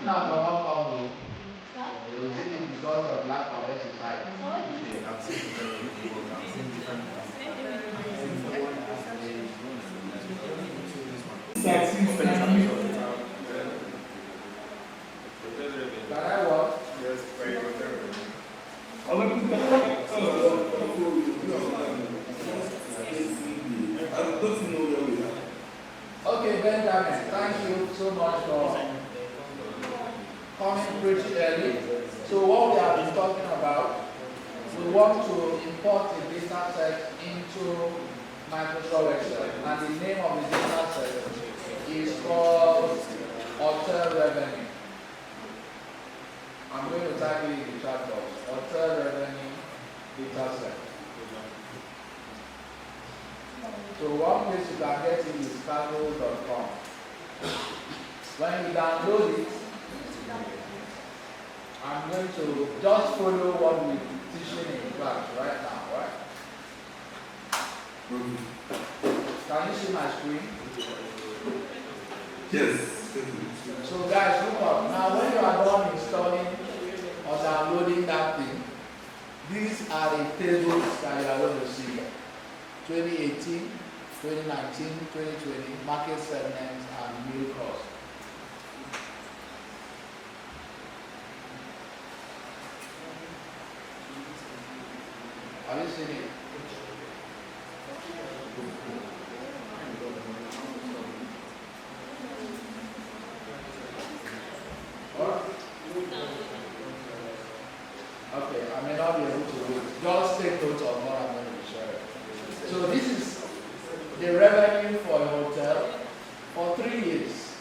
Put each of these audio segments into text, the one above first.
Not for how long, it was really because of lack of exercise. Okay, I've seen different Can I work? Yes, very good. Okay, Benjamin, thank you so much for coming pretty early. So what we have been talking about, we want to import a data set into Microsoft Excel, and the name of the data set is called hotel revenue. I'm going to type it in the chat box. Hotel revenue data set. So one place you can get it is cargo.com. When you download it, I'm going to just follow what we're teaching in class right now, right? Can you see my screen? Yes. So guys, look up. Now when you are done installing or downloading that thing, these are the tables that you are going to see. 2018, 2019, 2020, market segments, and meal cost. Have you seen it? What? Okay, I may not be able to read. Just take notes of what I'm going to be sharing. So this is the revenue for a hotel for 3 years.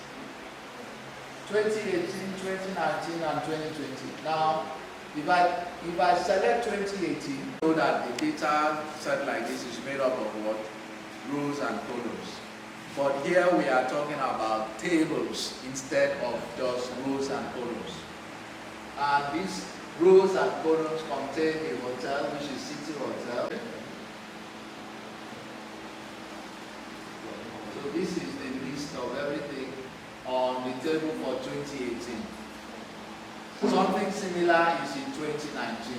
2018, 2019, and 2020. Now, if I select 2018, know that the data set like this is made up of what? Rows and columns. But here we are talking about tables instead of just rows and columns. And these rows and columns contain a hotel, which is City Hotel. So this is the list of everything on the table for 2018. Something similar is in 2019.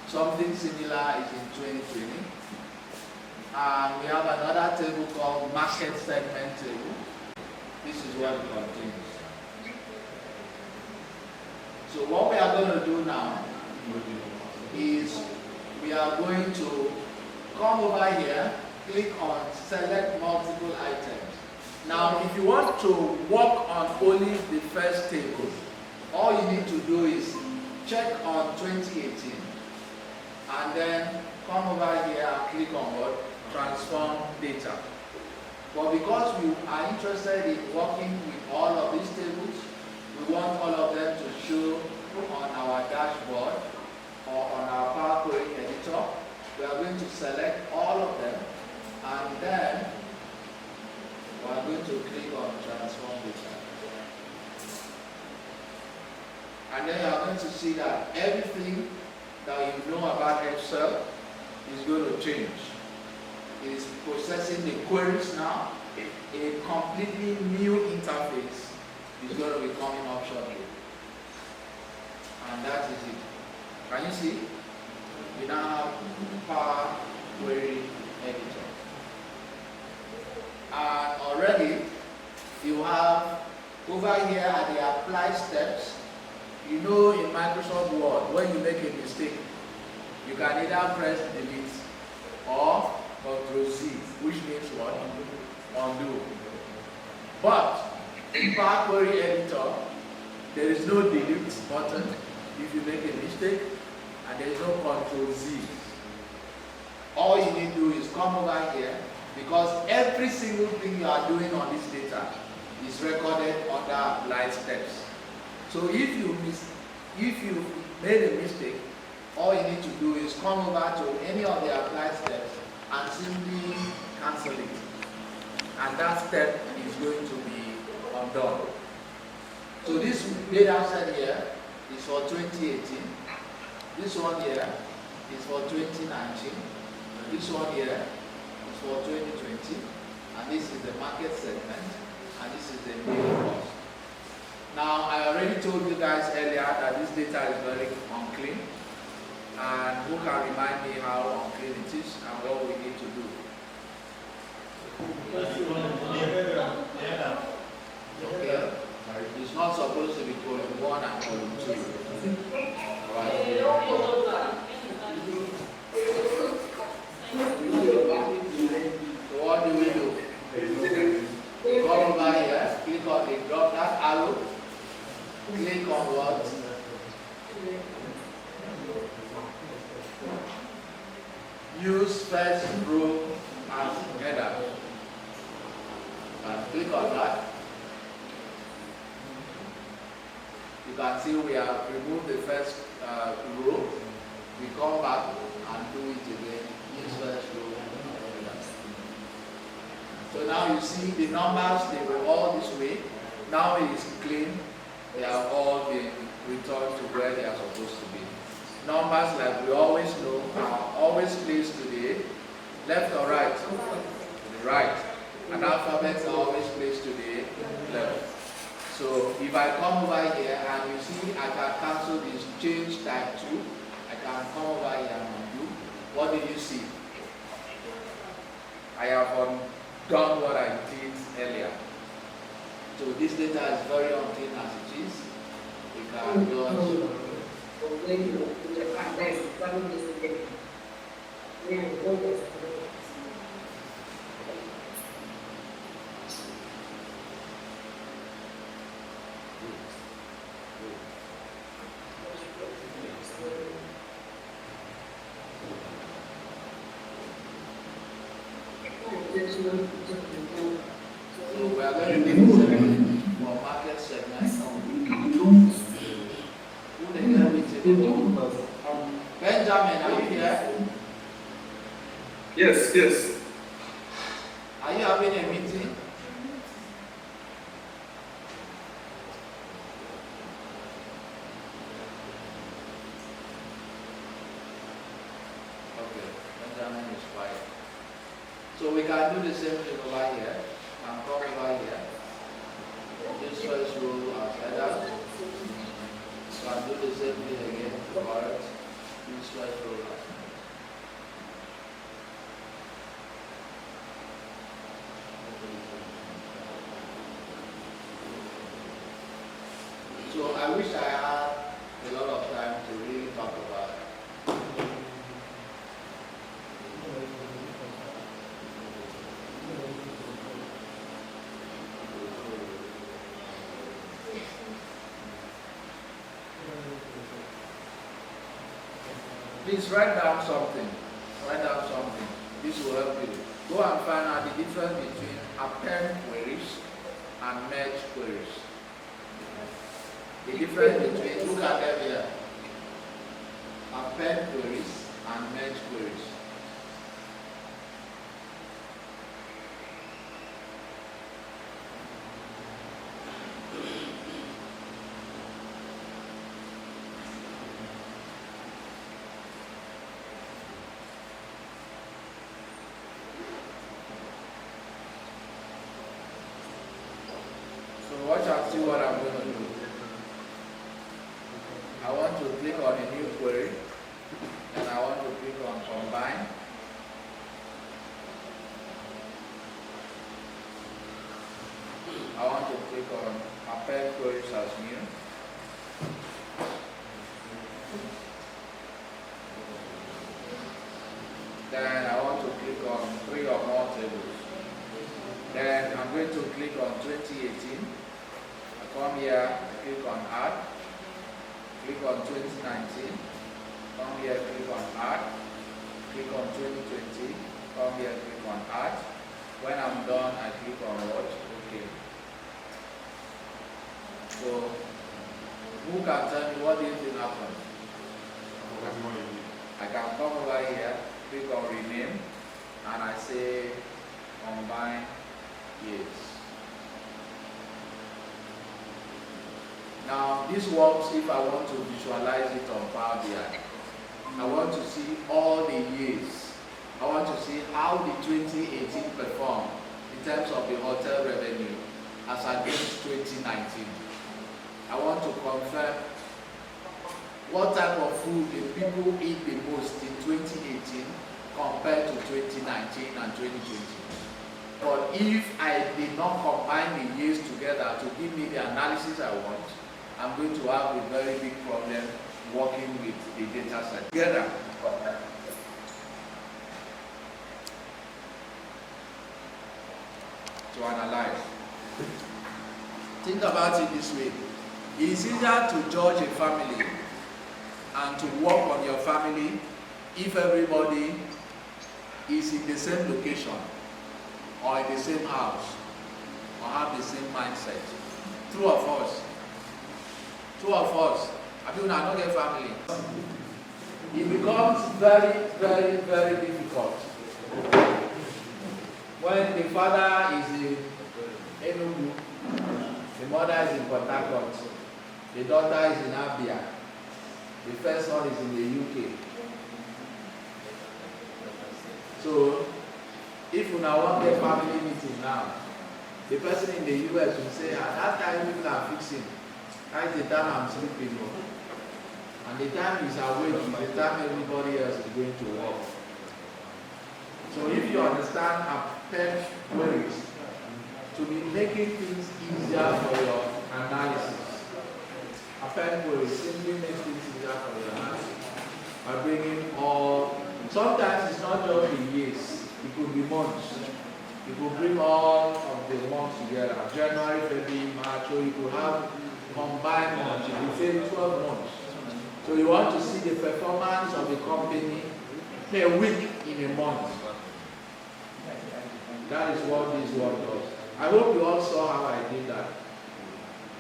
Something similar is in 2020. And we have another table called market segment table. This is what it contains. So what we are going to do now is we are going to come over here, click on select multiple items. Now if you want to work on only the first table, all you need to do is check on 2018 and then come over here and click on what? Transform data. But because we are interested in working with all of these tables, we want all of them to show on our dashboard or on our Power Query editor. We are going to select all of them and then we are going to click on transform data. And then you are going to see that everything that you know about Excel is going to change. It is processing the queries now. A completely new interface is going to be coming up shortly. And that is it. Can you see? We now have Power Query Editor. And already you have over here at the apply steps. You know in Microsoft Word, when you make a mistake, you can either press delete or Ctrl-Z, which means what? Undo. But in Power Query Editor, there is no delete button if you make a mistake, and there is no Ctrl-Z. All you need to do is come over here, because every single thing you are doing on this data is recorded under applied steps. So if you made a mistake, all you need to do is come over to any of the applied steps and simply cancel it. And that step is going to be undone. So this data set here is for 2018. This one here is for 2019. This one here is for 2020. And this is the market segment. And this is the meal cost. Now, I already told you guys earlier that this data is very unclean. And who can remind me how unclean it is and what we need to do? Okay. It's not supposed to be column 1 and column 2. Right. So what do we do? Come over here, click on the drop that arrow, click on what? Use first row as header. And click on that. You can see we have removed the first row. We come back and do it again. Use first row. So now you see the numbers, they were all this way. Now it is clean. They are all being returned to where they are supposed to be. Numbers, like we always know, are always placed to the left or right? To the right. And alphabets are always placed to the left. So if I come over here and you see I can cancel this change type 2, I can come over here and undo. What do you see? I have done what I did earlier. So this data is very unclean as it is. We can just so we are going to do this for market segment. Benjamin, are you here? Yes, yes. Are you having a meeting? Okay, Benjamin is quiet. So we can do the same thing over here and come over here. This first row as header. So I'll do the same thing again for it. This first row as so I wish I had a lot of time to really talk about it. Please write down something. Write down something. This will help you. Go and find out the difference between append queries and merge queries. The difference between, look at them here. Append queries and merge queries. So watch and see what I'm going to do. I want to click on a new query, and I want to click on combine. I want to click on append queries as new. Then I want to click on 3 or more tables. Then I'm going to click on 2018. I come here, click on add. Click on 2019. Come here, click on add. Click on 2020. Come here, click on add. When I'm done, I click on what? Okay. So, who can tell me what do you think happened? I can come over here, click on rename, and I say combine years. Now, this works if I want to visualize it on Power BI. I want to see all the years. I want to see how the 2018 performed in terms of the hotel revenue as against 2019. I want to confirm what type of food the people eat the most in 2018 compared to 2019 and 2020. But if I did not combine the years together to give me the analysis I want, I'm going to have a very big problem working with the data set together. To analyze. Think about it this way. It is easier to judge a family and to work on your family if everybody is in the same location or in the same house or have the same mindset. Two of us. I mean, I don't get family. It becomes very, very, very difficult when the father is in Enugu, the mother is in Port Harcourt, the daughter is in Abia, the first one is in the UK. So, if you now want a family meeting now, the person in the US will say, at that time people are fixing. That's the time I'm sleeping. And the time is awake, the time everybody else is going to work. So if you understand append queries to be making things easier for your analysis, append queries simply makes things easier for your analysis by bringing all. Sometimes it's not just the years, it could be months. You could bring all of the months together, January, February, March, or you could have combined months. You could say 12 months. So you want to see the performance of the company per week in a month. That is what this one does. I hope you all saw how I did that.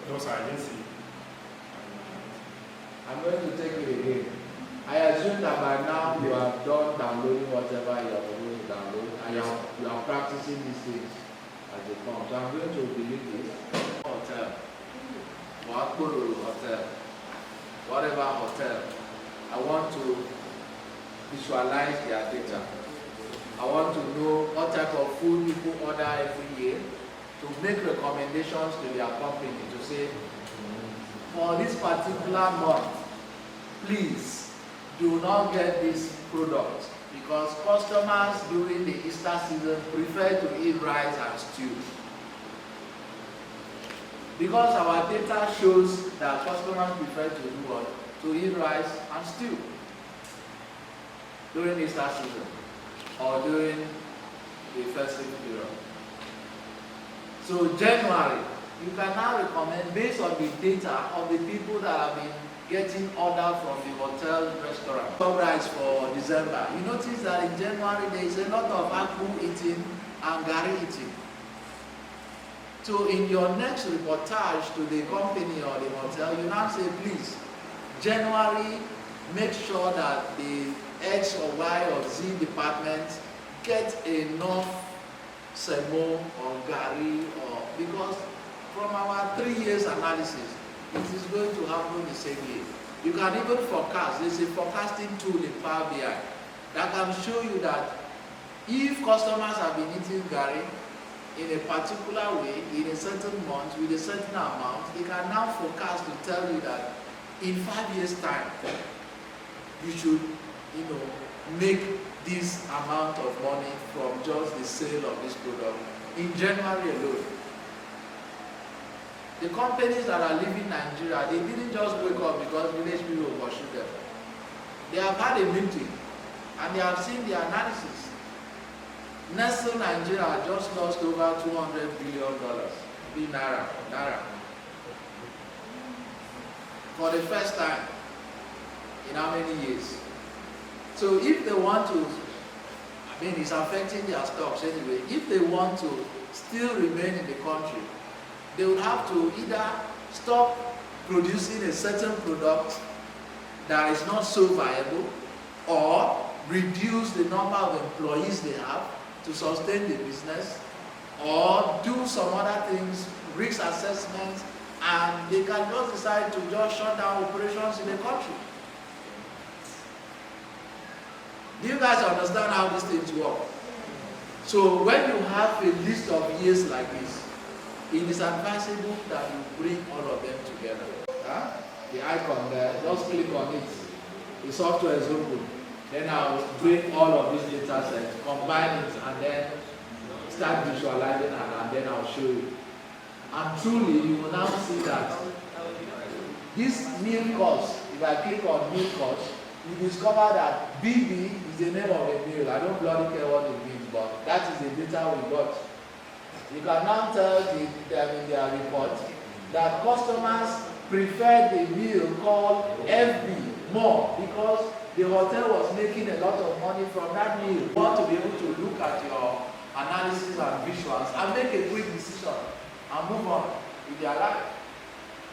No, sir, I didn't see. I'm going to take it again. I assume that by now you have done downloading whatever you are going to download and you are practicing these things as they come. So I'm going to delete this. Hotel. Hotel. Whatever hotel. I want to visualize their data. I want to know what type of food people order every year to make recommendations to their company to say, for this particular month, please do not get this product because customers during the Easter season prefer to eat rice and stew. Because our data shows that customers prefer to do what? To eat rice and stew during Easter season or during the festive period. So January, you can now recommend based on the data of the people that have been getting order from the hotel restaurant. Rice for December. You notice that in January there is a lot of akpu eating and gari eating. So in your next reportage to the company or the hotel, you now say, please, January, make sure that the X or Y or Z department get enough semo or gari, or because from our 3 years analysis, it is going to happen the same year. You can even forecast. There's a forecasting tool in Power BI that can show you that if customers have been eating gari in a particular way, in a certain month, with a certain amount, they can now forecast to tell you that in 5 years' time, you should, make this amount of money from just the sale of this product in January alone. The companies that are leaving Nigeria, they didn't just wake up because village people pursue them. They have had a meeting and they have seen the analysis. Nestle Nigeria just lost over $200 billion naira. For the first time in how many years? So if they want to, it's affecting their stocks anyway. If they want to still remain in the country, they would have to either stop producing a certain product that is not so viable or reduce the number of employees they have to sustain the business, or do some other things, risk assessments, and they can just decide to just shut down operations in the country. Do you guys understand how these things work? So when you have a list of years like this, it is advisable that you bring all of them together. The icon there, just click on it. The software is open. Then I'll bring all of these data sets, combine it, and then start visualizing, and then I'll show you. And truly, you will now see that this meal course, if I click on meal course, you discover that BB is the name of a meal. I don't bloody care what it means, but that is the data we got. You can now tell them in their report that customers preferred the meal called FB more because the hotel was making a lot of money from that meal. You want to be able to look at your analysis and visuals and make a quick decision and move on with your life.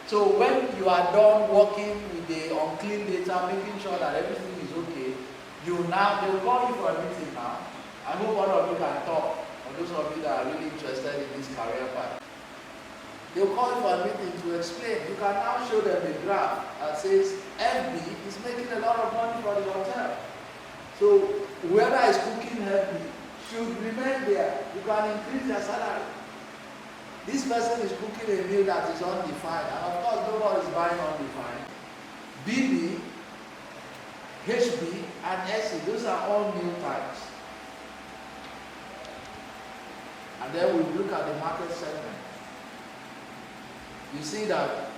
So when you are done working with the unclean data, making sure that everything is okay, they'll call you for a meeting now. I hope all of you can talk, or those of you that are really interested in this career path. They'll call you for a meeting to explain. You can now show them a graph that says FB is making a lot of money for the hotel. So whoever is cooking FB should remain there. You can increase their salary. This person is cooking a meal that is undefined, and of course nobody is buying undefined. BB, HB, and SE, those are all meal types. And then we look at the market segment. You see that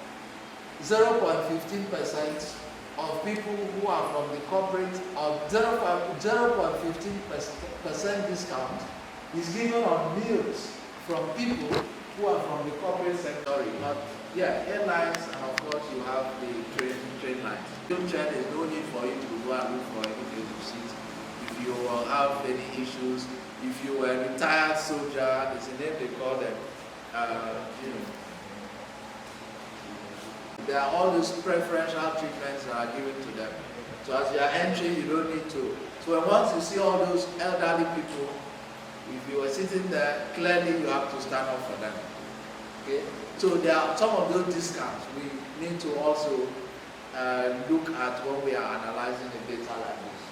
0.15% of people who are from the corporate, or 0.15% discount is given on meals from people who are from the corporate sector, airlines, and of course you have the train lines. There's no need for you to go and look for anything to sit. If you have any issues, if you were a retired soldier, there's a name they call them, there are all those preferential treatments that are given to them. So as you are entering, you don't need to. So once you see all those elderly people, if you are sitting there, clearly you have to stand up for them. Okay? So there are some of those discounts we need to also look at when we are analyzing the data like this.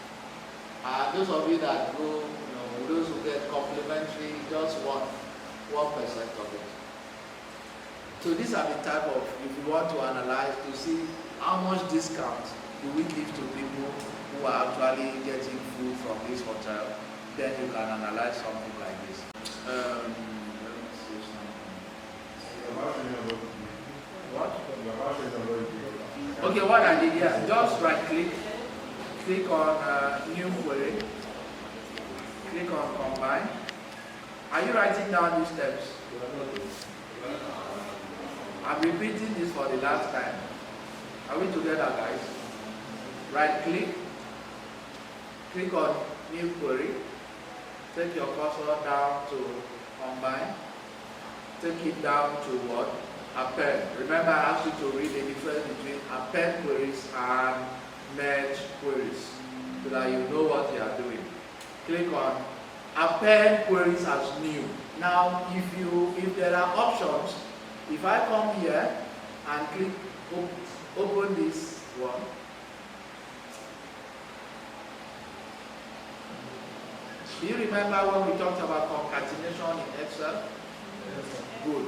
Those of you that go, those who get complimentary, just 1% of it. So these are the type of, if you want to analyze to see how much discount do we give to people who are actually getting food from this hotel, then you can analyze something like this. Let me see something. What? Okay, what I did here, just right click on new query, click on combine. Are you writing down these steps? I'm repeating this for the last time. Are we together, guys? Right click on new query, take your cursor down to combine, take it down to what? Append. Remember, I asked you to read the difference between append queries and merge queries so that you know what you are doing. Click on append queries as new. Now, if there are options, if I come here and click open this one, do you remember when we talked about concatenation in Excel? Yes. Good.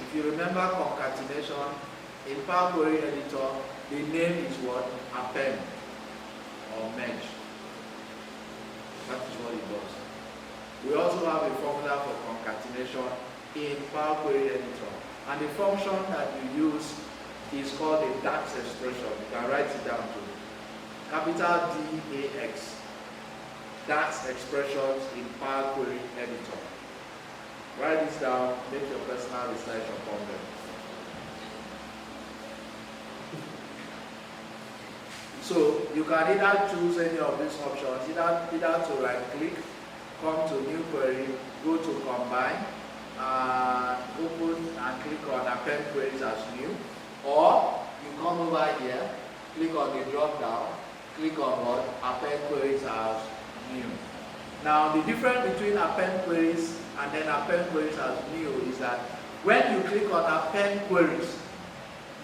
If you remember concatenation in Power Query Editor, the name is what? Append or merge. That is what it does. We also have a formula for concatenation in Power Query Editor, and the function that you use is called a DAX expression. You can write it down to capital DAX. DAX expressions in Power Query Editor. Write this down, make your personal research upon them. So you can either choose any of these options, either to right click, come to new query, go to combine, open and click on append queries as new, or you come over here, click on the drop down, click on what? Append queries as new. Now the difference between append queries and then append queries as new is that when you click on append queries,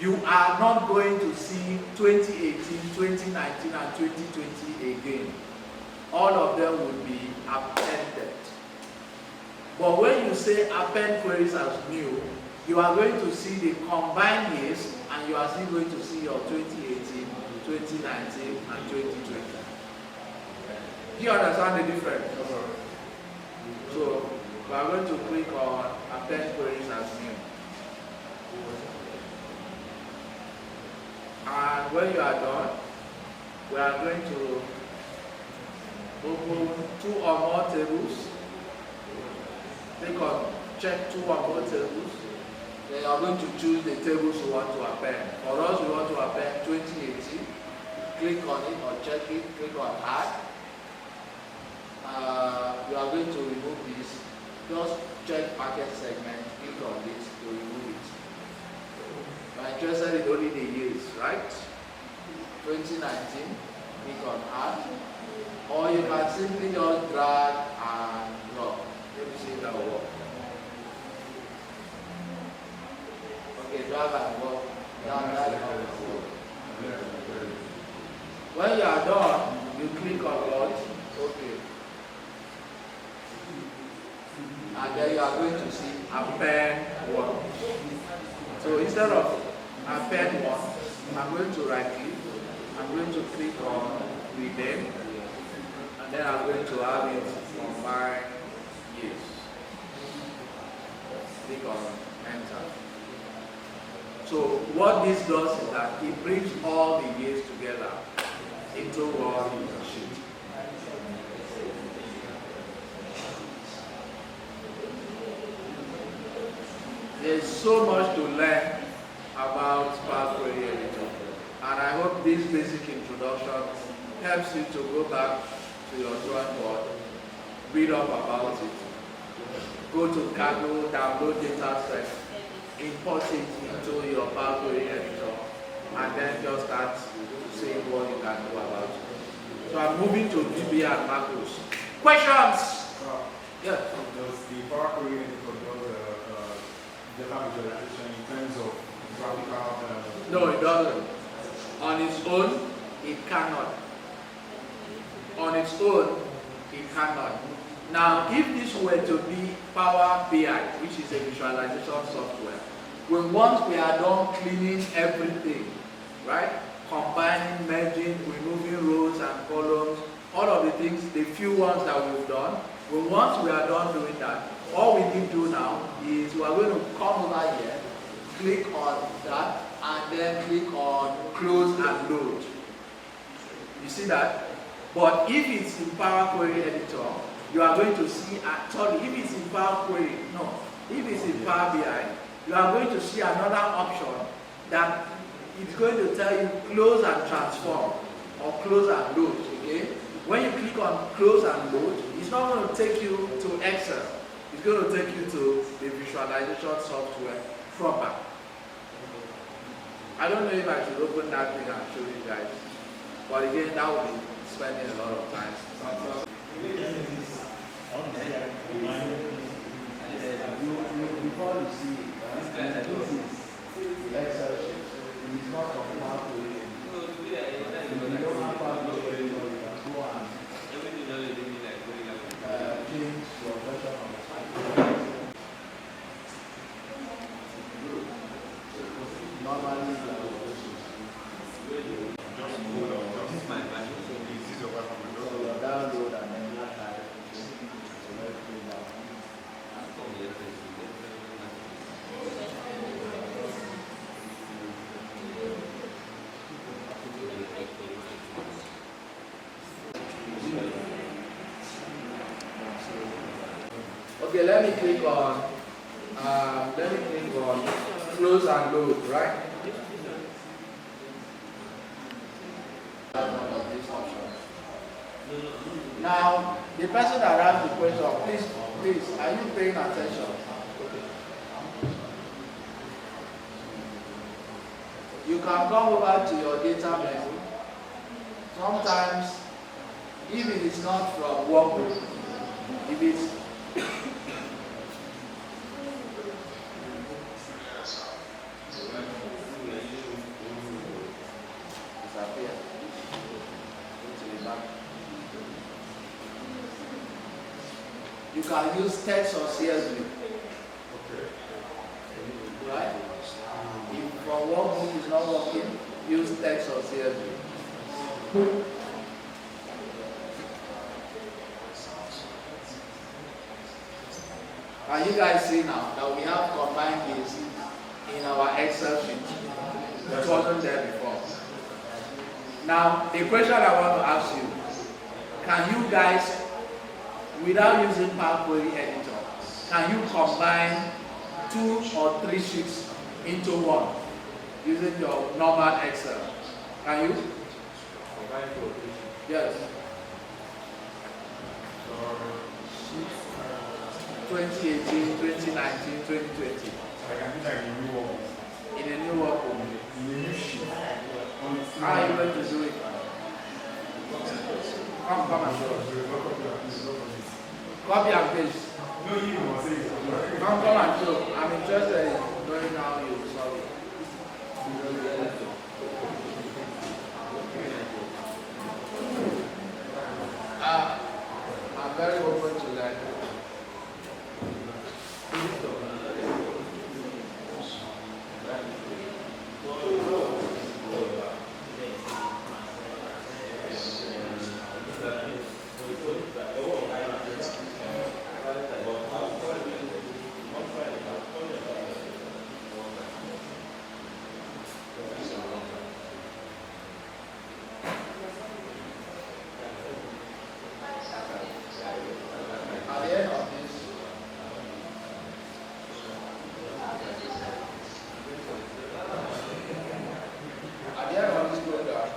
you are not going to see 2018, 2019 and 2020 again. All of them will be appended. But when you say append queries as new, you are going to see the combined years, and you are still going to see your 2018, 2019, and 2020. Do you understand the difference? So we are going to click on append queries as new. And when you are done, we are going to open 2 or more tables. Click on check 2 or more tables. Then you are going to choose the tables you want to append. For us, we want to append 2018. Click on it or check it. Click on add. You are going to remove this. Just check packet segment. Click on this to remove it. You are interested in only the years, right? 2019. Click on add. Or you can simply just drag and drop. Let me see if that will work. Okay, drag and work. Drag and work. When you are done, you click on Lodge. Okay. And then you are going to see append 1. So instead of append 1, I'm going to right click. I'm going to click on rename. And then I'm going to have it combine years. Click on enter. So what this does is that it brings all the years together into one sheet. There's so much to learn about Power Query Editor, and I hope this basic introduction helps you to go back to your drawing board, read up about it, go to Kaggle, download data set, import it into your Power Query Editor, and then just start seeing what you can do about it. So I'm moving to VB and macros. Questions? Yeah. Does the Power Query Editor do data visualization in terms of graphical? No, it doesn't. On its own, it cannot. On its own, it cannot. Now, if this were to be Power BI, which is a visualization software, once we are done cleaning everything, right? Combining, merging, removing rows and columns, all of the things, the few ones that we've done, once we are done doing that, all we need to do now is we are going to come over here, click on that, and then click on close and load. You see that? But if it's in Power Query Editor, you are going to see, if it's in Power Query, if it's in Power BI, you are going to see another option that it's going to tell you close and transform or close and load. Okay? When you click on close and load, it's not going to take you to Excel. It's going to take you to the visualization software proper. I don't know if I should open that thing and show you guys. But again, that will be spending a lot of time. Before you see it, this is Excel sheet. It is not from Power Query. You don't have Power Query, you can go and change your version of it. Normally, download and then okay, let me click on close and load, right? Now, the person that asked the question, please, are you paying attention? You can come over to your data menu. Sometimes, if it is not from workbook, if it's disappear. Go to the back. You can use text or CSV. Okay. Right? If your workbook is not working, use text or CSV. Can you guys see now that we have combined this in our Excel sheet? It wasn't there before. Now, the question I want to ask you, can you guys, without using Power Query Editor, can you combine 2 or 3 sheets into one using your normal Excel? Can you? Combine 2 or 3 sheets? Yes. 2018, 2019, 2020. I can do that in a new work. In a new workbook. In a new sheet. How are you going to do it? Come and show us. Copy and paste. No, you must say it. Come and show. I'm interested in knowing how you solve it. I'm very open to that. At the end of this, program,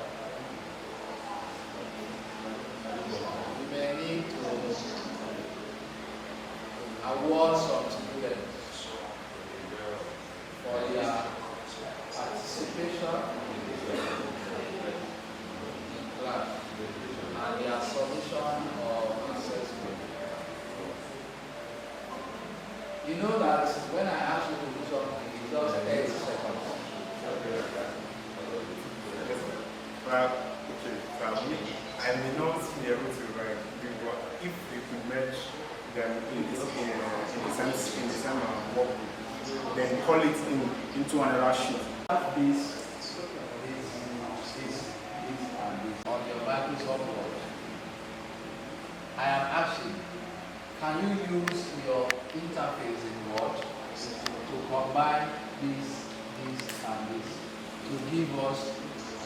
you may need to award some students for their participation in class and their submission of assessment. You know that when I ask you to do something, it's just 30 seconds. Well, okay, I may not be able to do what if we could merge them in the same workbook, then call it into another sheet. This on your Microsoft Word. I am asking, can you use your interface in Word to combine this, and this to give us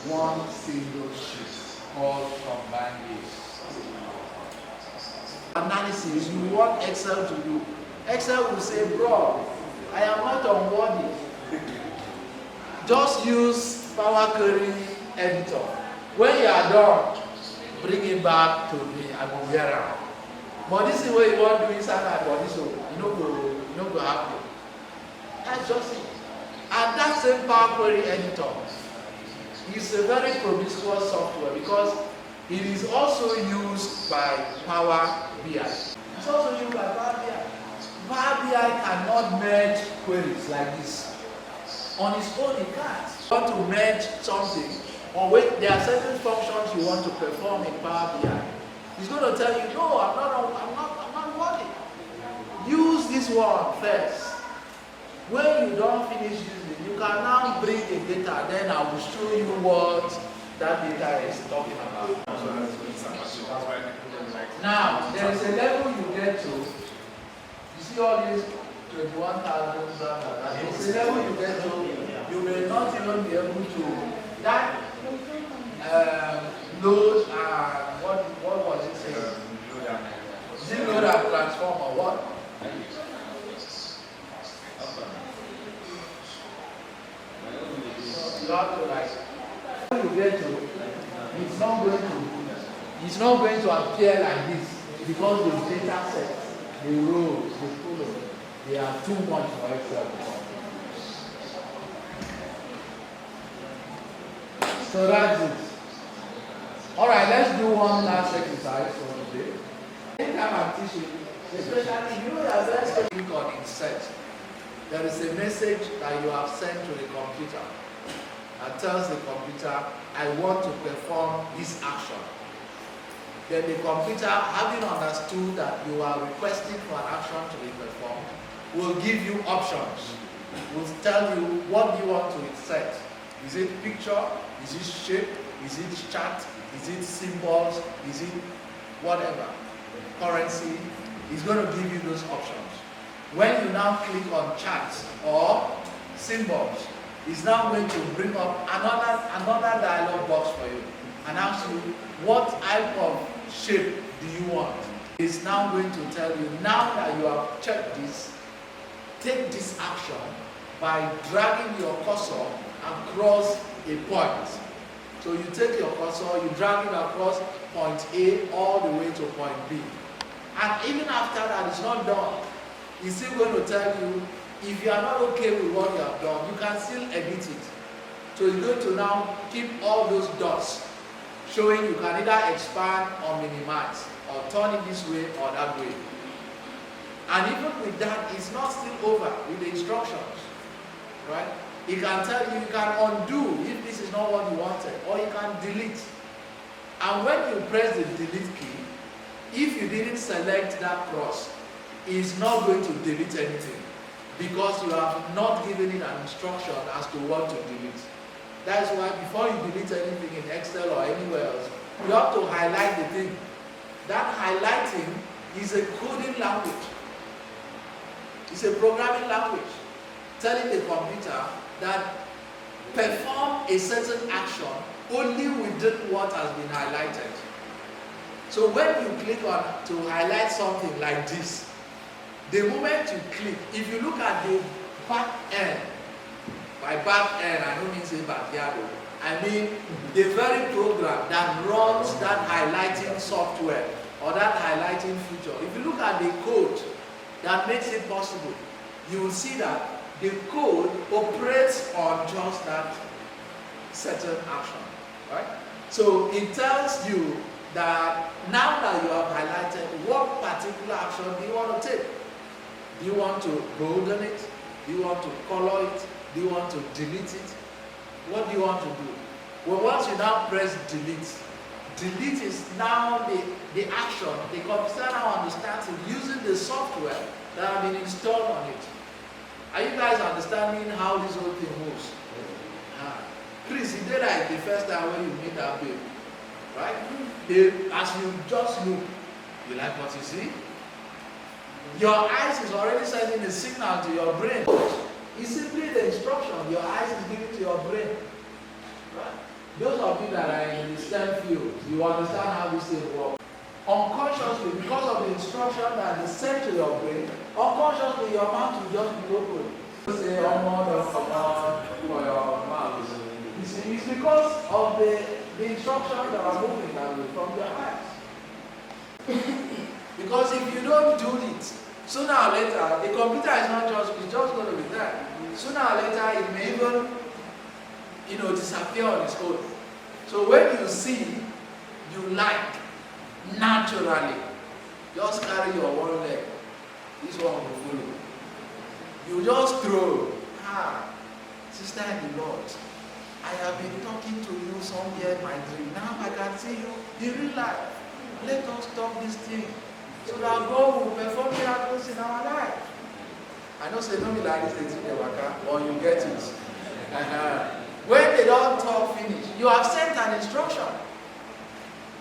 one single sheet called combined list? Analysis you want Excel to do. Excel will say, bro, I am not unworthy. Just use Power Query Editor. When you are done, bring it back to me. I will wear out. But this is what you want to do inside my body, so you know go happen. That's just it. And that same Power Query Editor is a very promiscuous software because it is also used by Power BI. It's also used by Power BI. Power BI cannot merge queries like this. On its own, it can't. You want to merge something, or wait, there are certain functions you want to perform in Power BI. It's going to tell you, no, I'm not worthy. Use this one first. When you don't finish using it, you can now bring the data, then I will show you what that data is talking about. Now, there is a level you get to. You see all these 21,000, there is a level you get to, you may not even be able to, that load and what was it saying? Load and transform or what? You have to like, when you get to, it's not going to appear like this because the data sets, the rows, the columns, they are too much for Excel. So that's it. Alright, let's do one last exercise for today. Anytime I'm teaching, especially you know that let's click on insert. There is a message that you have sent to the computer that tells the computer, I want to perform this action. then the computer, having understood that you are requesting for an action to be performed, will give you options. Will tell you what you want to insert. Is it picture? Is it shape? Is it chart? Is it symbols? Is it whatever? Currency? It's going to give you those options. When you now click on charts or symbols, it's now going to bring up another dialog box for you and ask you what type of shape do you want. It's now going to tell you, now that you have checked this, take this action by dragging your cursor across a point. So you take your cursor, you drag it across point A all the way to point B. And even after that, it's not done. It's still going to tell you, if you are not okay with what you have done, you can still edit it. So it's going to now keep all those dots showing you can either expand or minimize, or turn it this way or that way. And even with that, it's not still over with the instructions, right? It can tell you, you can undo if this is not what you wanted, or you can delete. And when you press the delete key, if you didn't select that cross, it's not going to delete anything, because you have not given it an instruction as to what to delete. That's why before you delete anything in Excel or anywhere else, you have to highlight the thing. That highlighting is a coding language. It's a programming language telling the computer that perform a certain action only within what has been highlighted. So when you click on to highlight something like this, the moment you click, if you look at the back end, by back end I don't mean say backyard, I mean the very program that runs that highlighting software or that highlighting feature. If you look at the code that makes it possible, you will see that the code operates on just that certain action, right? So it tells you that now that you have highlighted, what particular action do you want to take? Do you want to bolden it? Do you want to color it? Do you want to delete it? What do you want to do? Well, once you now press delete, delete is now the action. The computer now understands it using the software that have been installed on it. Are you guys understanding how this whole thing moves? Chris, you did like the first time when you meet that babe, right? As you just look, you like what you see? Your eyes is already sending a signal to your brain. It's simply the instruction your eyes is giving to your brain. Right? Those of you that are in the STEM field, you understand how this thing works. Unconsciously, because of the instruction that is sent to your brain, unconsciously your mouth will just be open. Say, for your mouth. It's because of the instructions that are moving that way from your eyes. Because if you don't do it, sooner or later, the computer is not just, it's just going to be there. Sooner or later, it may even, disappear on its own. So when you see, you like, naturally, just carry your one leg. This one will follow. You just throw. Sister in the Lord, I have been talking to you somewhere in my dream. Now I can see you in real life. Let us stop this thing, so that God will perform miracles in our life. I know say don't be like this, they think they waka, or you get it. When they don't talk finish, you have sent an instruction.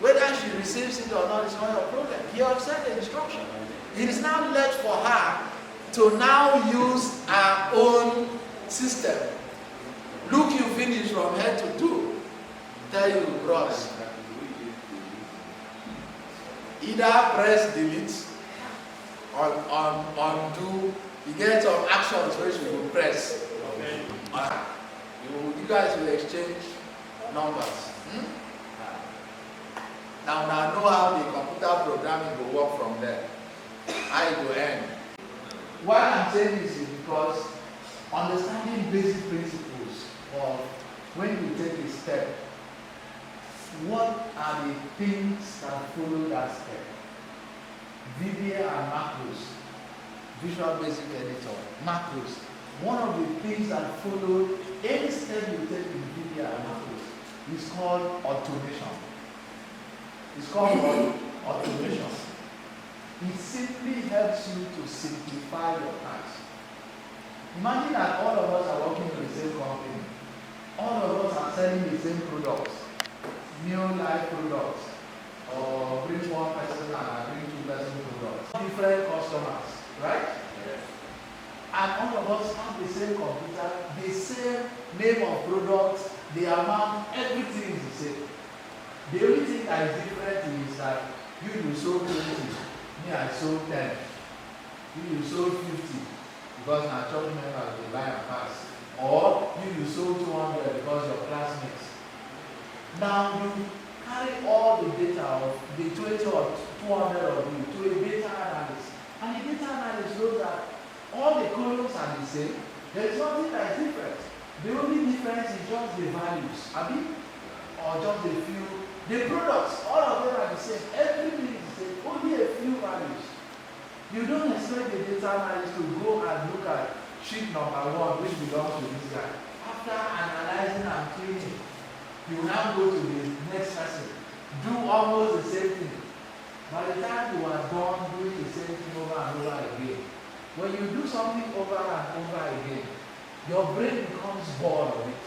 Whether she receives it or not is not your problem. You have sent the instruction. It is now left for her to now use her own system. Look, you finish from head to toe. Tell you to cross. Either press delete or undo. You get some actions which you will press. Okay. You guys will exchange numbers. Now I know how the computer programming will work from there. How it will end. Why I'm saying this is because understanding basic principles of when you take a step, what are the things that follow that step? VBA and macros, Visual Basic Editor, macros. One of the things that follow any step you take in VBA and macros is called automation. It's called what? Automation. It simply helps you to simplify your tasks. Imagine that all of us are working in the same company. All of us are selling the same products, new life products, or bring one person and I bring two person products. Different customers, right? Yes. And all of us have the same computer, the same name of products, the amount, everything is the same. The only thing that is different is that you sold 20, me I sold 10. You sold 50 because my church members they buy and pass. Or you sold 200 because your classmates. Now you carry all the data of the 20 or 200 of you to a data analyst. And the data analyst knows that all the columns are the same. There is nothing that is different. The only difference is just the values. Or just a few. The products, all of them are the same. Everything is the same. Only a few values. You don't expect the data analyst to go and look at sheet number 1, which belongs to this guy. After analyzing and cleaning, you now go to the next person. Do almost the same thing. By the time you are done doing the same thing over and over again, when you do something over and over again, your brain becomes bored of it.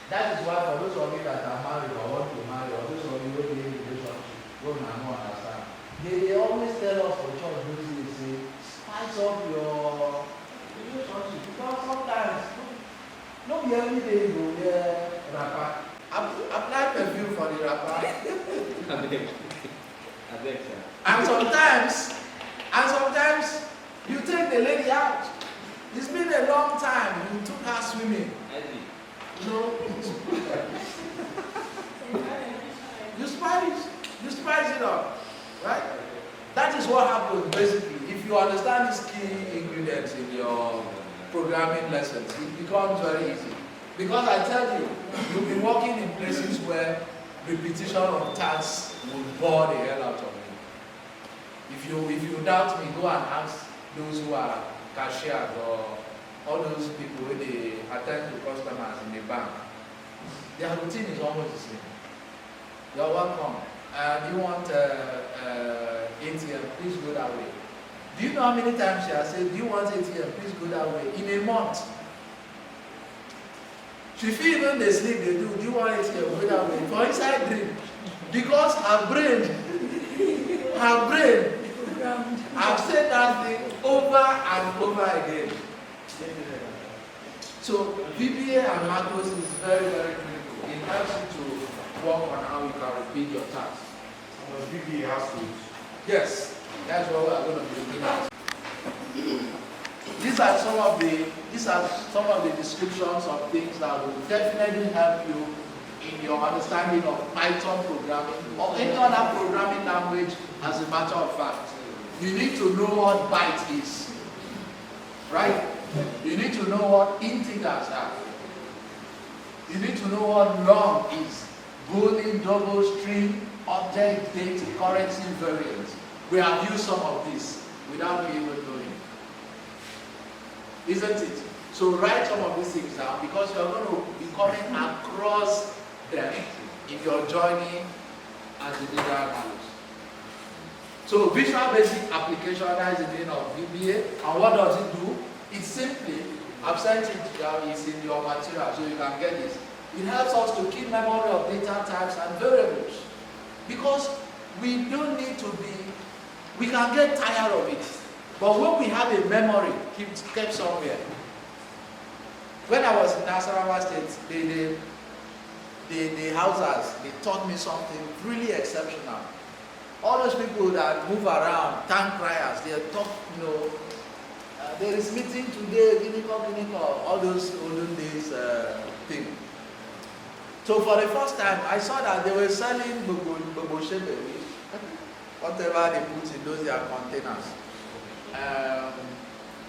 That is why for those of you that are married or want to marry, or those of you who are in a relationship, who don't understand, they always tell us for church, they say, spice up your relationship. Because sometimes, not every day you go wear wrapper. Apply perfume for the wrapper. And sometimes you take the lady out. It's been a long time. You took her swimming. No. You spice it up. Right? That is what happens basically. If you understand these key ingredients in your programming lessons, it becomes very easy. Because I tell you, you'll be working in places where repetition of tasks will bore the hell out of you. If you doubt me, go and ask those who are cashiers or all those people who they attend to customers in the bank. Their routine is almost the same. You're welcome. Do you want ATM? Please go that way. Do you know how many times she has said, do you want ATM? Please go that way. In a month. She feel even they sleep, they do you want ATM? Go that way. For inside dream. Because her brain, I've said that thing over and over again. So VBA and macros is very, very critical. It helps you to work on how you can repeat your tasks. VBA has to. Yes, that's what we are going to be looking at. These are some of the descriptions of things that will definitely help you in your understanding of Python programming or any other programming language. As a matter of fact, you need to know what byte is, right? You need to know what integers are. You need to know what long is. Boolean, double string, object, date, currency, variance. We have used some of this without me even knowing. Isn't it? So write some of these things down because you are going to be coming across them in your journey as a data analyst. So Visual Basic Application, that is the name of VBA. And what does it do? It's simply, I've sent it, it's in your material so you can get this. It helps us to keep memory of data types and variables. Because we don't need to be, we can get tired of it. But when we have a memory kept somewhere. When I was in Nasarawa State, the houses, they taught me something really exceptional. All those people that move around, tank criers, they talk, there is meeting today, clinical, all those olden days thing. So for the first time, I saw that they were selling bobo shebe, whatever they put in those their containers.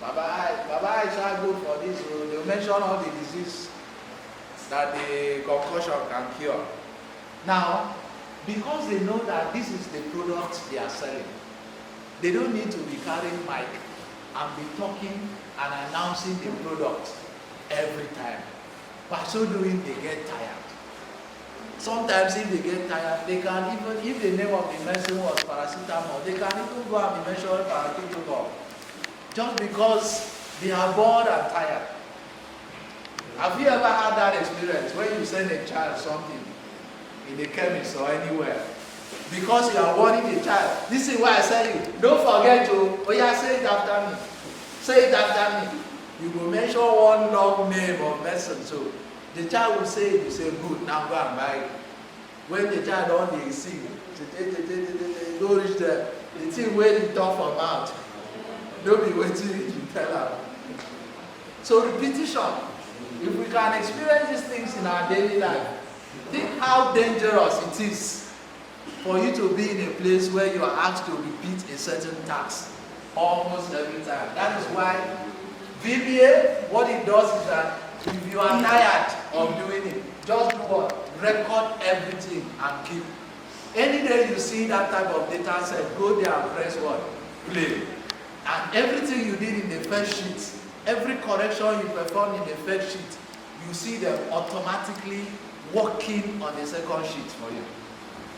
Baba is not good for this. So they mention all the disease that the concussion can cure. Now, because they know that this is the product they are selling, they don't need to be carrying mic and be talking and announcing the product every time. By so doing, they get tired. Sometimes if they get tired, they can even, if the name of the medicine was paracetamol, they can even go and be measuring paracetamol. Just because they are bored and tired. Have you ever had that experience when you send a child something in a chemist or anywhere? Because you are warning the child. This is why I say you, don't forget to, oh yeah, say it after me. Say it after me. You will mention one long name of medicine. So the child will say it, you say, good, now go and buy it. When the child don't they sing, don't reach there. The thing where they talk from out. Don't be waiting to tell her. So repetition. If we can experience these things in our daily life, think how dangerous it is for you to be in a place where you are asked to repeat a certain task almost every time. That is why VBA, what it does is that if you are tired of doing it, just do what? Record everything and keep. Any day you see that type of data set, go there and press what? Play. And everything you did in the first sheet, every correction you performed in the first sheet, you see them automatically working on the second sheet for you.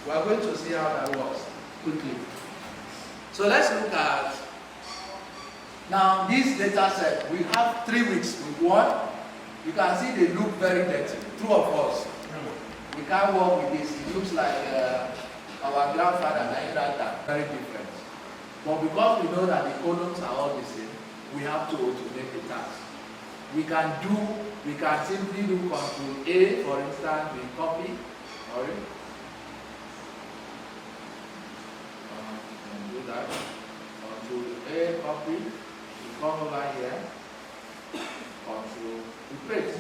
We are going to see how that works quickly. So let's look at, now this data set, we have 3 weeks with one. You can see they look very dirty, two of us. We can't work with this. It looks like our grandfather and my grandfather, very different. But because we know that the columns are all the same, we have to automate the task. We can simply do Control A, for instance, we copy, sorry. We can do that. Control A, copy, we come over here, Control, we paste.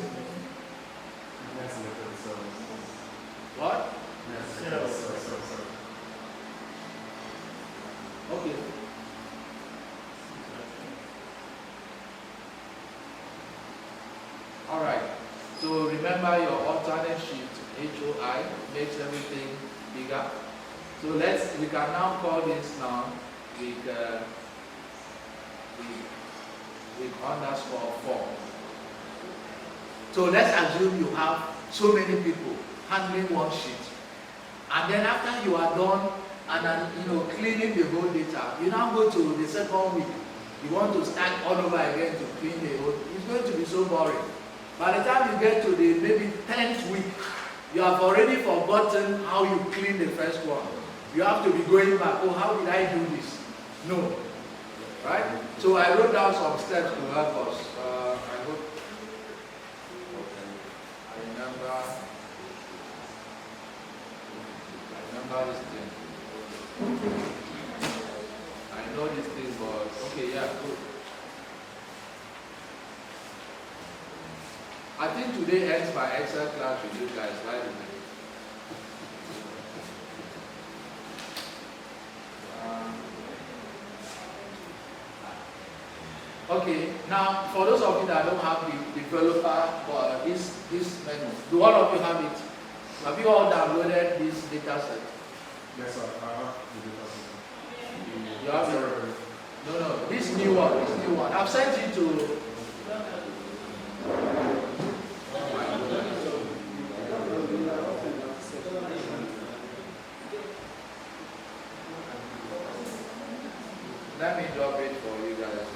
What? Okay. All right. So remember your alternate shift, HOI, makes everything bigger. So we can now call this now with underscore 4. So let's assume you have so many people handling one sheet. And then after you are done and then, cleaning the whole data, you now go to the second week. You want to start all over again to clean the whole. It's going to be so boring. By the time you get to the maybe 10th week, you have already forgotten how you clean the first one. You have to be going back, oh, how did I do this? No. Right? So I wrote down some steps to help us. I hope I remember this thing. I know this thing, but okay, yeah, good. I think today ends my Excel class with you guys, right? Okay, now for those of you that don't have the developer this menu, do all of you have it? Have you all downloaded this data set? Yes, sir. I have the data set. You have it? No, this new one. I've sent you to. Let me drop it for you guys.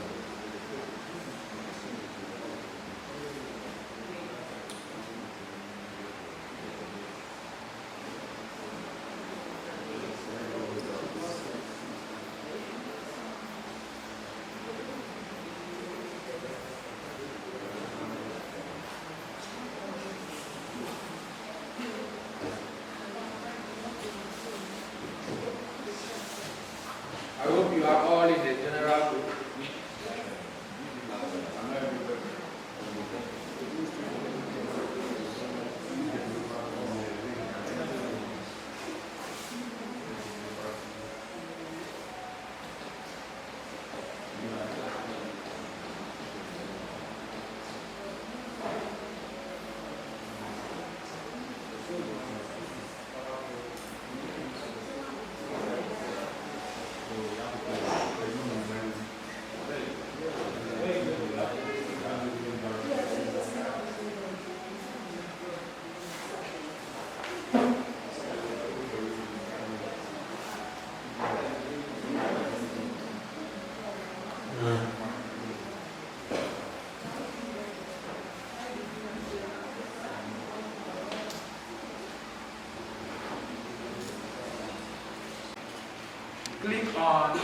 on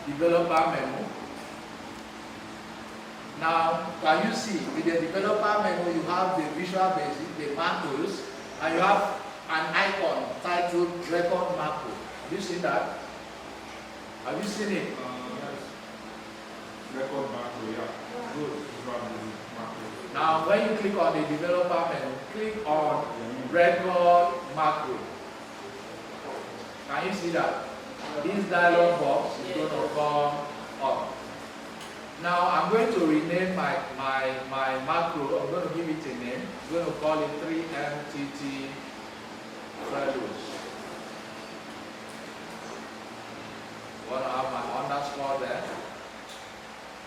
developer menu. Now, can you see with the developer menu you have the Visual Basic, the macros, and you have an icon titled Record Macro. Have you seen that? Have you seen it? Yes. Record macro, yeah. Good. Macro. Now, when you click on the developer menu, click on Record Macro. Can you see that? This dialog box is going to come up. Now, I'm going to rename my macro. I'm going to give it a name. I'm going to call it 3MTT Fellows. I'm going to have my underscore there.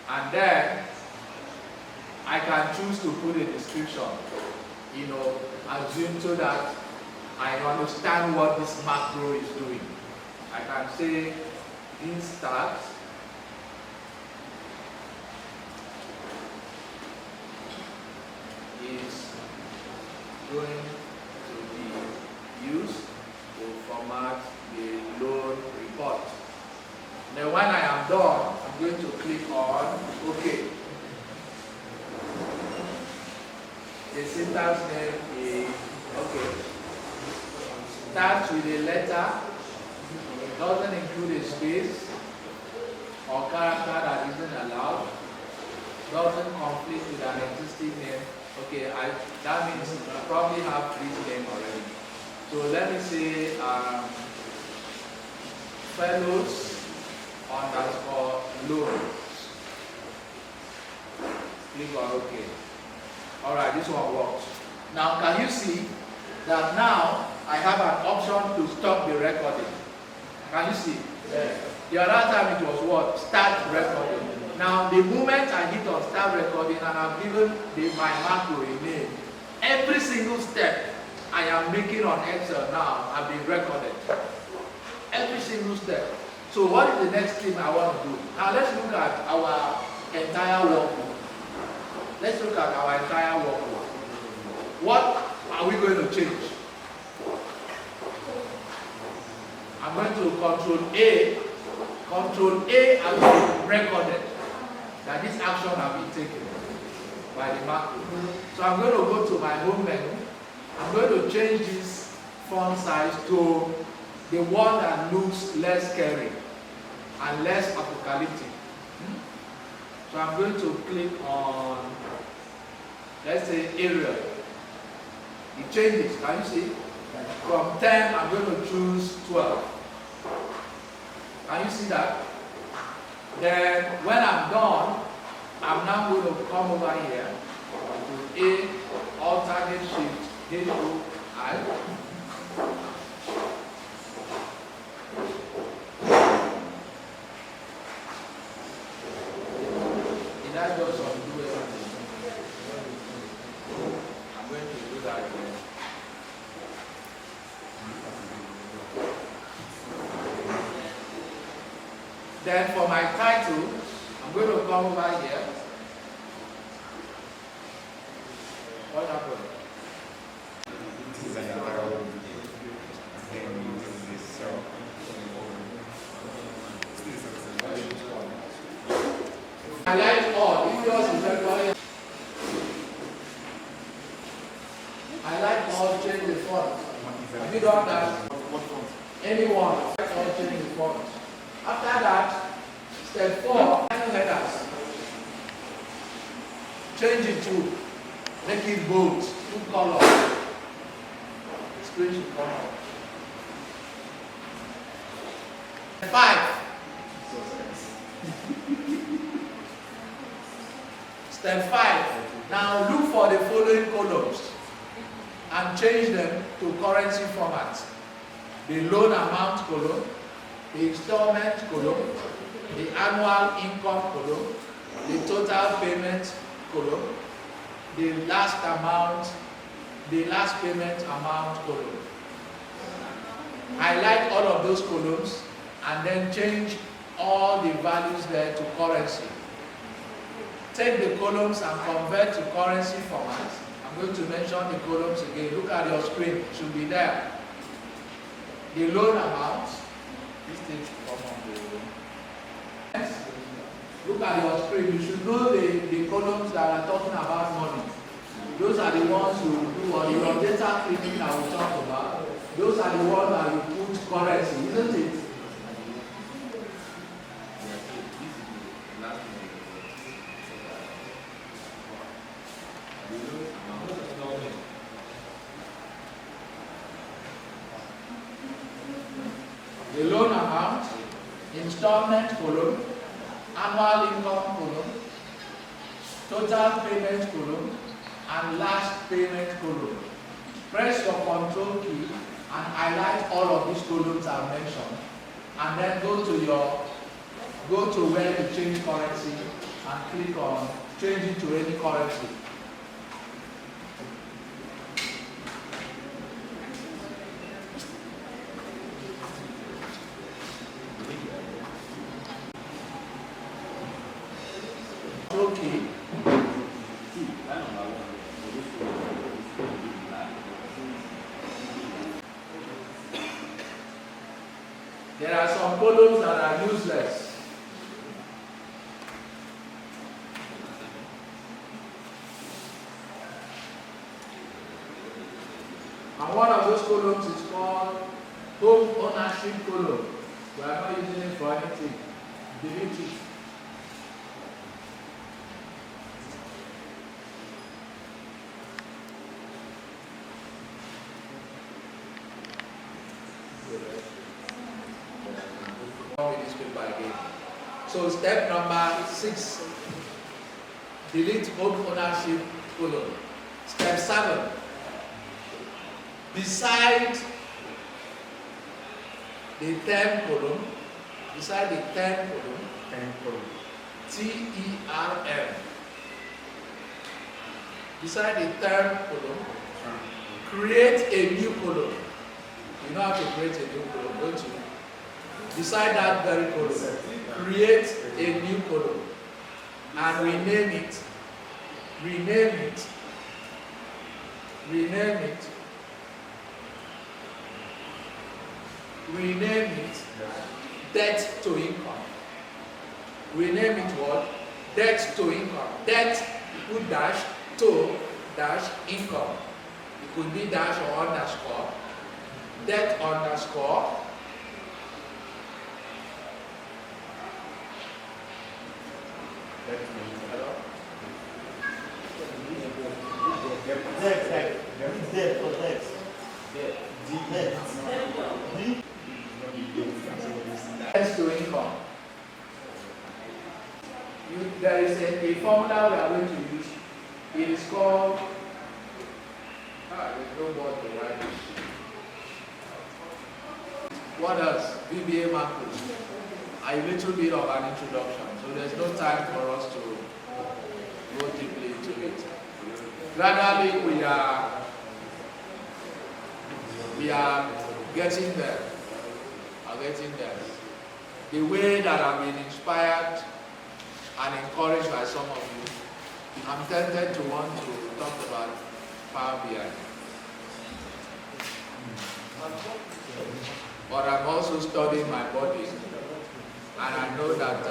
And then, I can choose to put a description, assume so that I understand what this macro is doing. I can say instart is going to be used to format the loan report. Now when I am done, I'm going to click on OK. The syntax name is OK. Starts with a letter, doesn't include a space or character that isn't allowed, doesn't conflict with an existing name. Okay, that means I probably have this name already. So let me say fellows underscore loans. Click on OK. Alright, this one works. Now can you see that now I have an option to stop the recording? Can you see? Yeah. The other time it was what? Start recording. Now the moment I hit on start recording and I've given my macro a name, every single step I am making on Excel now have been recorded. Every single step. So what is the next thing I want to do? Now let's look at our entire workbook. Let's look at our entire workbook. What are we going to change? I'm going to Control A. Control A has been recorded that this action has been taken by the macro. So I'm going to go to my home menu. I'm going to change this font size to the one that looks less scary and less apocalyptic. So I'm going to click on, let's say, Arial. It changes, can you see? From 10, I'm going to choose 12. Can you see that? Then, when I'm done, I'm now going to come over here to A, alternate shift, H-O-I. Did I just undo everything? I'm going to do that again. Then for my title, I'm going to come over here. What happened? Highlight all. If yours is recording, highlight all, change the font. Have you done that? Anyone, highlight all, change the font. After that, step 4, headers. Change it to make it bold, 2 colors. Screen should come up. 5. Step 5. Now look for the following columns and change them to currency format. The loan amount column, the installment column, the annual income column, the total payment column, the last payment amount column. Highlight all of those columns and then change all the values there to currency. Take the columns and convert to currency format. I'm going to mention the columns again. Look at your screen, it should be there. The loan amount, this thing from Look at your screen. You should know the columns that are talking about money. Those are the ones you do, or your data cleaning that we talk about. Those are the ones that you put currency, isn't it? The loan amount, installment column, annual income column, total payment column, and last payment column. Press your control key and highlight all of these columns I mentioned, and then go to where you change currency and click on change it to any currency. Okay. There are some columns that are useless. And one of those columns is called home ownership column. We are not using it for anything. Delete it. This paper again. So step number 6, delete home ownership column. Step 7, beside the term column, T-E-R-M, beside the term column, create a new column. You know how to create a new column, don't you? Beside that very column, create a new column and rename it debt to income. Rename it what? Debt to income. Debt, put dash, to dash, income. It could be dash or underscore. Debt underscore. Debt to income. There is a formula we are going to use. It is called, there's no word to write it. What else? VBA macros. A little bit of an introduction. So there's no time for us to go deeply into it. Gradually we are getting there. The way that I've been inspired and encouraged by some of you, I'm tempted to want to talk about Power BI. But I'm also studying my body, and I know that